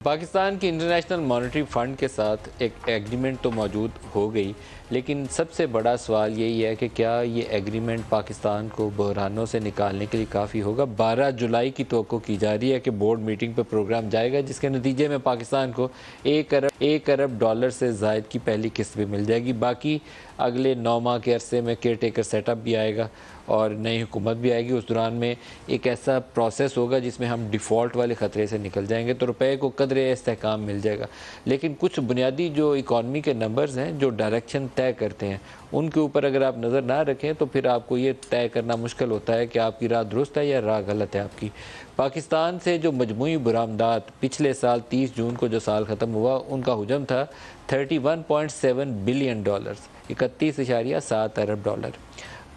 پاکستان کی international monetary fund کے ساتھ ایک ایگریمنٹ تو موجود ہو گئی، لیکن سب سے بڑا سوال یہی ہے کہ کیا یہ ایگریمنٹ پاکستان کو بحرانوں سے نکالنے کے لیے کافی ہوگا۔ 12 جولائی کی توقع کی جا رہی ہے کہ بورڈ میٹنگ پر پروگرام جائے گا، جس کے نتیجے میں پاکستان کو ایک ارب ڈالر سے زائد کی پہلی قسط بھی مل جائے گی۔ باقی اگلے 9 ماہ کے عرصے میں کیئر ٹیکر سیٹ اپ بھی آئے گا اور نئی حکومت بھی آئے گی۔ اس دوران میں ایک ایسا پروسیس ہوگا جس میں ہم ڈیفالٹ والے خطرے سے نکل جائیں گے، تو روپے کو قدر استحکام مل جائے گا۔ لیکن کچھ بنیادی جو اکانومی کے نمبرز ہیں جو ڈائریکشن طے کرتے ہیں، ان کے اوپر اگر آپ نظر نہ رکھیں تو پھر آپ کو یہ طے کرنا مشکل ہوتا ہے کہ آپ کی راہ درست ہے یا راہ غلط ہے آپ کی۔ پاکستان سے جو مجموعی برآمدات پچھلے سال 30 جون کو جو سال ختم ہوا، ان کا حجم تھا 31.7 بلین ڈالرز، 31.7 ارب ڈالر۔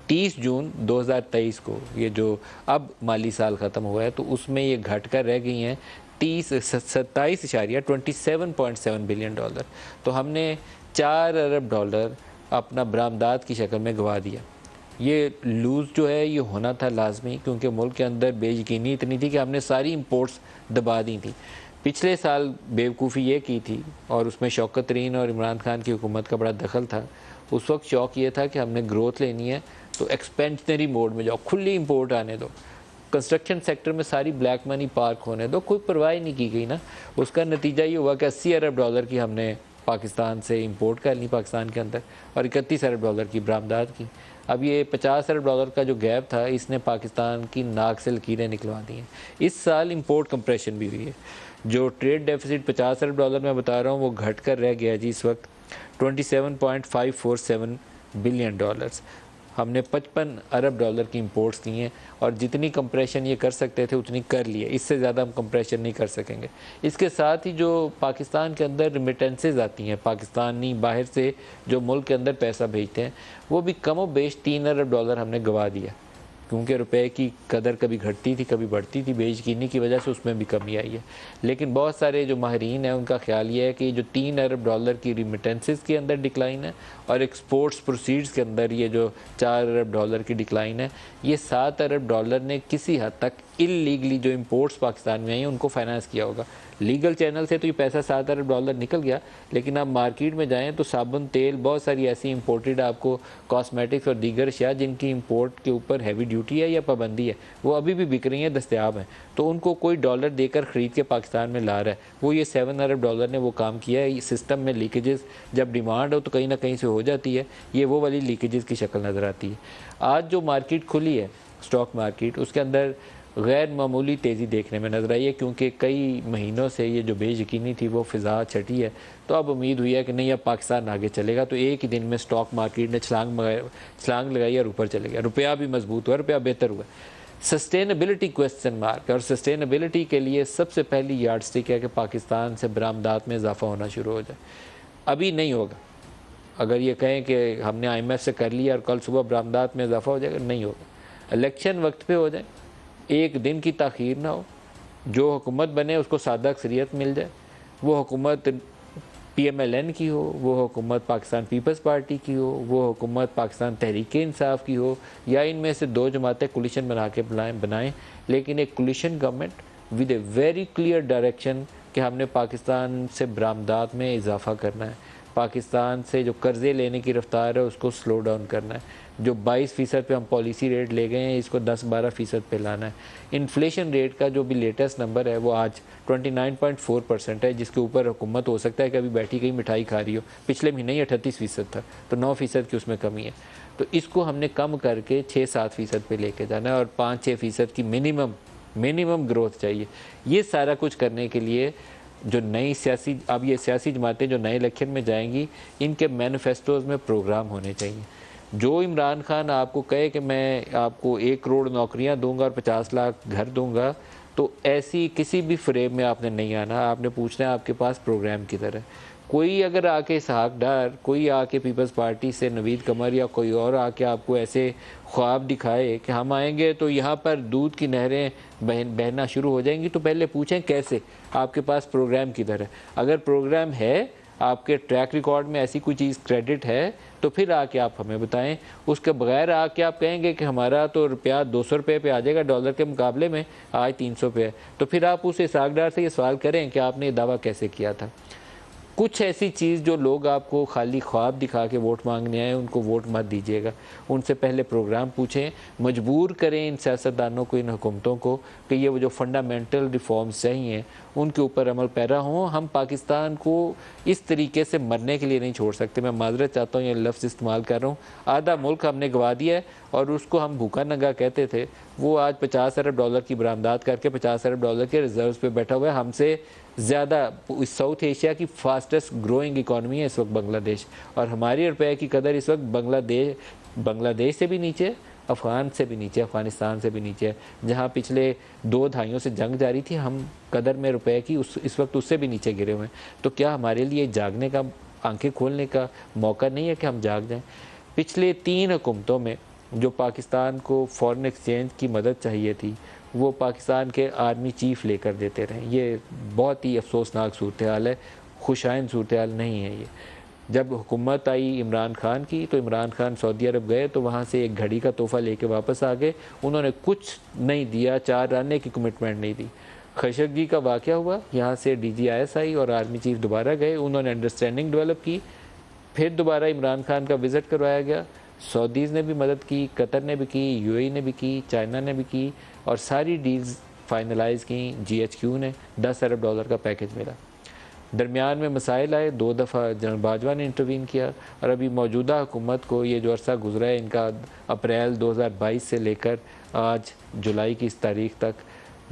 30 جون 2023 کو یہ جو اب مالی سال ختم ہوا ہے تو اس میں یہ گھٹ کر رہ گئی ہیں 27.7 بلین ڈالر۔ تو ہم نے 4 ارب ڈالر اپنا برآمدات کی شکل میں گوا دیا۔ یہ لوز جو ہے یہ ہونا تھا لازمی، کیونکہ ملک کے اندر بے یقینی اتنی تھی کہ ہم نے ساری امپورٹس دبا دی تھیں۔ پچھلے سال بیوقوفی یہ کی تھی، اور اس میں شوکت ترین اور عمران خان کی حکومت کا بڑا دخل تھا۔ اس وقت شوق یہ تھا کہ ہم نے گروتھ لینی ہے تو ایکسپینشنری موڈ میں جاؤ، کھلی امپورٹ آنے دو، کنسٹرکشن سیکٹر میں ساری بلیک منی پارک ہونے دو، کوئی پرواہ نہیں کی گئی نا۔ اس کا نتیجہ یہ ہوا کہ 80 ارب ڈالر کی ہم نے پاکستان سے امپورٹ کر لی پاکستان کے اندر، اور 31 ارب ڈالر کی برآمدات کی۔ اب یہ 50 ارب ڈالر کا جو گیپ تھا، اس نے پاکستان کی ناک سے لکیریں نکلوا دی ہیں۔ اس سال امپورٹ کمپریشن بھی ہوئی ہے۔ جو ٹریڈ ڈیفیسٹ 50 ارب ڈالر میں بتا رہا ہوں، وہ گھٹ کر رہ گیا جی اس وقت 27.547 بلین ڈالرز۔ ہم نے 55 ارب ڈالر کی امپورٹس کی ہیں، اور جتنی کمپریشن یہ کر سکتے تھے اتنی کر لی ہے، اس سے زیادہ ہم کمپریشن نہیں کر سکیں گے۔ اس کے ساتھ ہی جو پاکستان کے اندر ریمیٹنسز آتی ہیں، پاکستانی باہر سے جو ملک کے اندر پیسہ بھیجتے ہیں، وہ بھی کم و بیش 3 ارب ڈالر ہم نے گوا دیا، کیونکہ روپے کی قدر کبھی گھٹتی تھی کبھی بڑھتی تھی، بے یقینی کی وجہ سے اس میں بھی کمی آئی ہے۔ لیکن بہت سارے جو ماہرین ہیں ان کا خیال یہ ہے کہ جو 3 ارب ڈالر کی ریمیٹنسز کے اندر ڈکلائن ہے، اور ایکسپورٹس پروسیڈز کے اندر یہ جو 4 ارب ڈالر کی ڈکلائن ہے، یہ 7 ارب ڈالر نے کسی حد تک انلیگلی جو امپورٹس پاکستان میں آئی ہیں ان کو فائنانس کیا ہوگا۔ لیگل چینل سے تو یہ پیسہ 7 ارب ڈالر نکل گیا، لیکن آپ مارکیٹ میں جائیں تو صابن، تیل، بہت ساری ایسی امپورٹڈ آپ کو کاسمیٹکس اور دیگر اشیاء جن کی امپورٹ کے اوپر ہیوی ڈیوٹی ہے یا پابندی ہے، وہ ابھی بھی بک رہی ہیں، دستیاب ہیں۔ تو ان کو کوئی ڈالر دے کر خرید کے پاکستان میں لا رہا ہے، وہ یہ 7 ارب ڈالر نے وہ کام کیا ہے۔ سسٹم میں لیکیجز جب ڈیمانڈ ہو تو کہیں نہ کہیں سے ہو جاتی ہے، یہ وہ والی لیکیجز کی شکل نظر آتی ہے۔ آج جو مارکیٹ کھلی ہے، اسٹاک مارکیٹ، اس کے اندر غیر معمولی تیزی دیکھنے میں نظر آئی ہے، کیونکہ کئی مہینوں سے یہ جو بے یقینی تھی وہ فضا چھٹی ہے۔ تو اب امید ہوئی ہے کہ نہیں، اب پاکستان آگے چلے گا، تو ایک ہی دن میں اسٹاک مارکیٹ نے چھلانگ لگائی اور اوپر چلے گیا، روپیہ بھی مضبوط ہوا، روپیہ بہتر ہوا۔ سسٹینیبلٹی کویسچن مارک، اور سسٹینیبلٹی کے لیے سب سے پہلی یارڈ سٹک ہے کہ پاکستان سے برآمدات میں اضافہ ہونا شروع ہو جائے۔ ابھی نہیں ہوگا، اگر یہ کہیں کہ ہم نے آئی ایم ایف سے کر لیا اور کل صبح برآمدات میں اضافہ ہو جائے گا، نہیں ہوگا۔ الیکشن وقت پہ ہو جائے، ایک دن کی تاخیر نہ ہو، جو حکومت بنے اس کو سادہ اکثریت مل جائے، وہ حکومت پی ایم ایل این کی ہو، وہ حکومت پاکستان پیپلز پارٹی کی ہو، وہ حکومت پاکستان تحریک انصاف کی ہو، یا ان میں سے 2 جماعتیں کولیشن بنا کے بنائیں، لیکن ایک coalition government with a very clear direction کہ ہم نے پاکستان سے برآمدات میں اضافہ کرنا ہے، پاکستان سے جو قرضے لینے کی رفتار ہے اس کو سلو ڈاؤن کرنا ہے، جو 22% پہ ہم پالیسی ریٹ لے گئے ہیں اس کو 10-12% پہ لانا ہے۔ انفلیشن ریٹ کا جو بھی لیٹسٹ نمبر ہے وہ آج 29.4% ہے، جس کے اوپر حکومت ہو سکتا ہے کہ ابھی بیٹھی گئی مٹھائی کھا رہی ہو، پچھلے مہینے ہی 38% تھا، تو 9% کی اس میں کمی ہے۔ تو اس کو ہم نے کم کر کے 6-7% پہ لے کے جانا ہے، اور 5-6% کی منیمم گروتھ چاہیے۔ یہ سارا کچھ کرنے کے لیے جو نئی اب یہ سیاسی جماعتیں جو نئے الیکشن میں جائیں گی، ان کے مینیفیسٹوز میں پروگرام ہونے چاہیے۔ جو عمران خان آپ کو کہے کہ میں آپ کو 1 کروڑ نوکریاں دوں گا اور 50 لاکھ گھر دوں گا، تو ایسی کسی بھی فریب میں آپ نے نہیں آنا، آپ نے پوچھنا ہے آپ کے پاس پروگرام کی طرح۔ کوئی اگر آ کے اسحاق ڈار، کوئی آ کے پیپلز پارٹی سے نوید قمر یا کوئی اور آ کے آپ کو ایسے خواب دکھائے کہ ہم آئیں گے تو یہاں پر دودھ کی نہریں بہنا شروع ہو جائیں گی، تو پہلے پوچھیں کیسے، آپ کے پاس پروگرام کدھر ہے۔ اگر پروگرام ہے، آپ کے ٹریک ریکارڈ میں ایسی کوئی چیز کریڈٹ ہے تو پھر آ کے آپ ہمیں بتائیں. اس کے بغیر آ کے آپ کہیں گے کہ ہمارا تو روپیہ 200 روپے پہ آ جائے گا ڈالر کے مقابلے میں، آج 300 پہ ہے، تو پھر آپ اس اسحاق ڈار سے یہ سوال کریں کہ آپ نے یہ دعویٰ کیسے کیا تھا. کچھ ایسی چیز جو لوگ آپ کو خالی خواب دکھا کے ووٹ مانگنے آئے ان کو ووٹ مت دیجیے گا. ان سے پہلے پروگرام پوچھیں، مجبور کریں ان سیاستدانوں کو، ان حکومتوں کو کہ یہ وہ جو فنڈامنٹل ریفارمز چاہیے ان کے اوپر عمل پیرا ہوں. ہم پاکستان کو اس طریقے سے مرنے کے لیے نہیں چھوڑ سکتے. میں معذرت چاہتا ہوں یہ لفظ استعمال کر رہا ہوں. آدھا ملک ہم نے گوا دیا ہے اور اس کو ہم بھوکا ننگا کہتے تھے، وہ آج 50 ارب ڈالر کی برآمدات کر کے 50 ارب ڈالر کے ریزروز پہ بیٹھا ہوا ہے. ہم سے زیادہ ساؤتھ ایشیا کی فاسٹسٹ گروئنگ اکانومی ہے اس وقت بنگلہ دیش، اور ہماری روپے کی قدر اس وقت بنگلہ دیش سے بھی نیچے، افغان سے بھی نیچے، افغانستان سے بھی نیچے ہے. جہاں پچھلے 2 دہائیوں سے جنگ جاری تھی، ہم قدر میں روپے کی اس وقت اس سے بھی نیچے گرے ہوئے ہیں. تو کیا ہمارے لیے جاگنے کا، آنکھیں کھولنے کا موقع نہیں ہے کہ ہم جاگ جائیں؟ پچھلے 3 حکومتوں میں جو پاکستان کو فورن ایکسچینج کی مدد چاہیے تھی وہ پاکستان کے آرمی چیف لے کر دیتے رہے. یہ بہت ہی افسوسناک صورتحال ہے، خوشائند صورتحال نہیں ہے. یہ جب حکومت آئی عمران خان کی تو عمران خان سعودی عرب گئے تو وہاں سے ایک گھڑی کا تحفہ لے کے واپس آ گئے. انہوں نے کچھ نہیں دیا، 4 آنے کی کمٹمنٹ نہیں دی. خشگی کا واقعہ ہوا، یہاں سے D G I S I اور آرمی چیف دوبارہ گئے، انہوں نے انڈرسٹینڈنگ ڈیولپ کی. پھر دوبارہ عمران خان کا وزٹ کروایا گیا. سعودیز نے بھی مدد کی، قطر نے بھی کی، یو اے نے بھی کی، چائنا نے بھی کی، اور ساری ڈیلز فائنلائز کی. جی ایچ کیو نے 10 ارب ڈالر کا پیکج ملا. درمیان میں مسائل آئے، 2 دفعہ جنرل باجوہ نے انٹروین کیا، اور ابھی موجودہ حکومت کو یہ جو عرصہ گزرا ہے ان کا اپریل 2022 سے لے کر آج جولائی کی اس تاریخ تک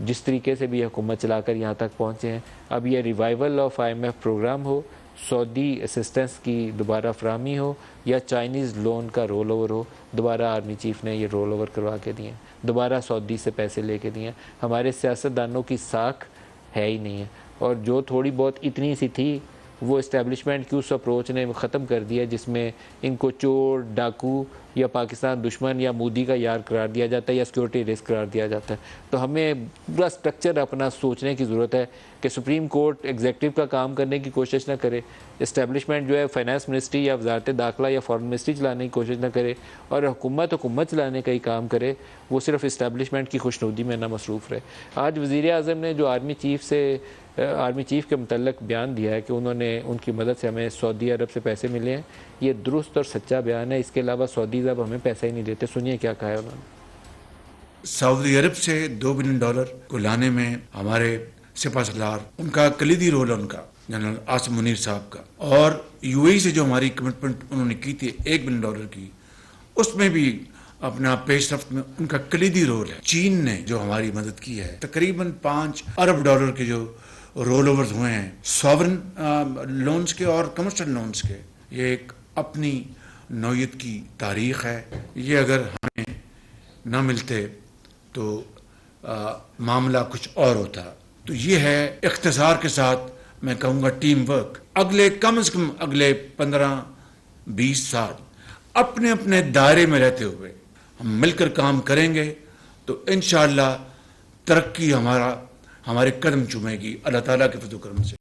جس طریقے سے بھی حکومت چلا کر یہاں تک پہنچے ہیں، اب یہ ریوائول آف IMF پروگرام ہو، سعودی اسسٹنس کی دوبارہ فراہمی ہو، یا چائنیز لون کا رول اوور ہو، دوبارہ آرمی چیف نے یہ رول اوور کروا کے دیے، دوبارہ سعودی سے پیسے لے کے دیے. ہمارے سیاستدانوں کی ساکھ ہے ہی نہیں ہے، اور جو تھوڑی بہت اتنی سی تھی وہ اسٹیبلشمنٹ کی اس اپروچ نے ختم کر دیا جس میں ان کو چور، ڈاکو یا پاکستان دشمن یا مودی کا یار قرار دیا جاتا ہے یا سیکورٹی رسک قرار دیا جاتا ہے. تو ہمیں پورا سٹرکچر اپنا سوچنے کی ضرورت ہے کہ سپریم کورٹ ایگزیکٹو کا کام کرنے کی کوشش نہ کرے، اسٹیبلشمنٹ جو ہے فائنانس منسٹری یا وزارت داخلہ یا فارن منسٹری چلانے کی کوشش نہ کرے، اور حکومت چلانے کا ہی کام کرے، وہ صرف اسٹیبلشمنٹ کی خوشنودی میں نہ مصروف رہے. آج وزیر اعظم نے جو آرمی چیف کے متعلق بیان دیا ہے کہ انہوں نے ان کی مدد سے ہمیں سعودی عرب سے پیسے ملے ہیں، یہ درست اور سچا بیان ہے. اس کے علاوہ سعودیز اب ہمیں پیسہ ہی نہیں دیتے. سنیے کیا کہا ہے انہوں نے. سعودی عرب سے $2 بلین کو لانے میں ہمارے سپہ سالار، ان کا کلیدی رول ہے، ان کا جنرل عاصم منیر صاحب کا، اور یو اے سے جو ہماری کمٹمنٹ انہوں نے کی تھی $1 بلین کی، اس میں بھی اپنا پیش رفت میں ان کا کلیدی رول ہے. چین نے جو ہماری مدد کی ہے، تقریباً $5 ارب کے جو رول اوورز ہوئے ہیں ساورن لونز کے اور کمرشل لونز کے، یہ ایک اپنی نوعیت کی تاریخ ہے. یہ اگر ہمیں نہ ملتے تو معاملہ کچھ اور ہوتا. تو یہ ہے اختصار کے ساتھ میں کہوں گا ٹیم ورک. کم از کم اگلے 15-20 سال اپنے اپنے دائرے میں رہتے ہوئے ہم مل کر کام کریں گے تو انشاءاللہ ترقی ہمارے قدم چومے گی اللہ تعالیٰ کے فضل و کرم سے.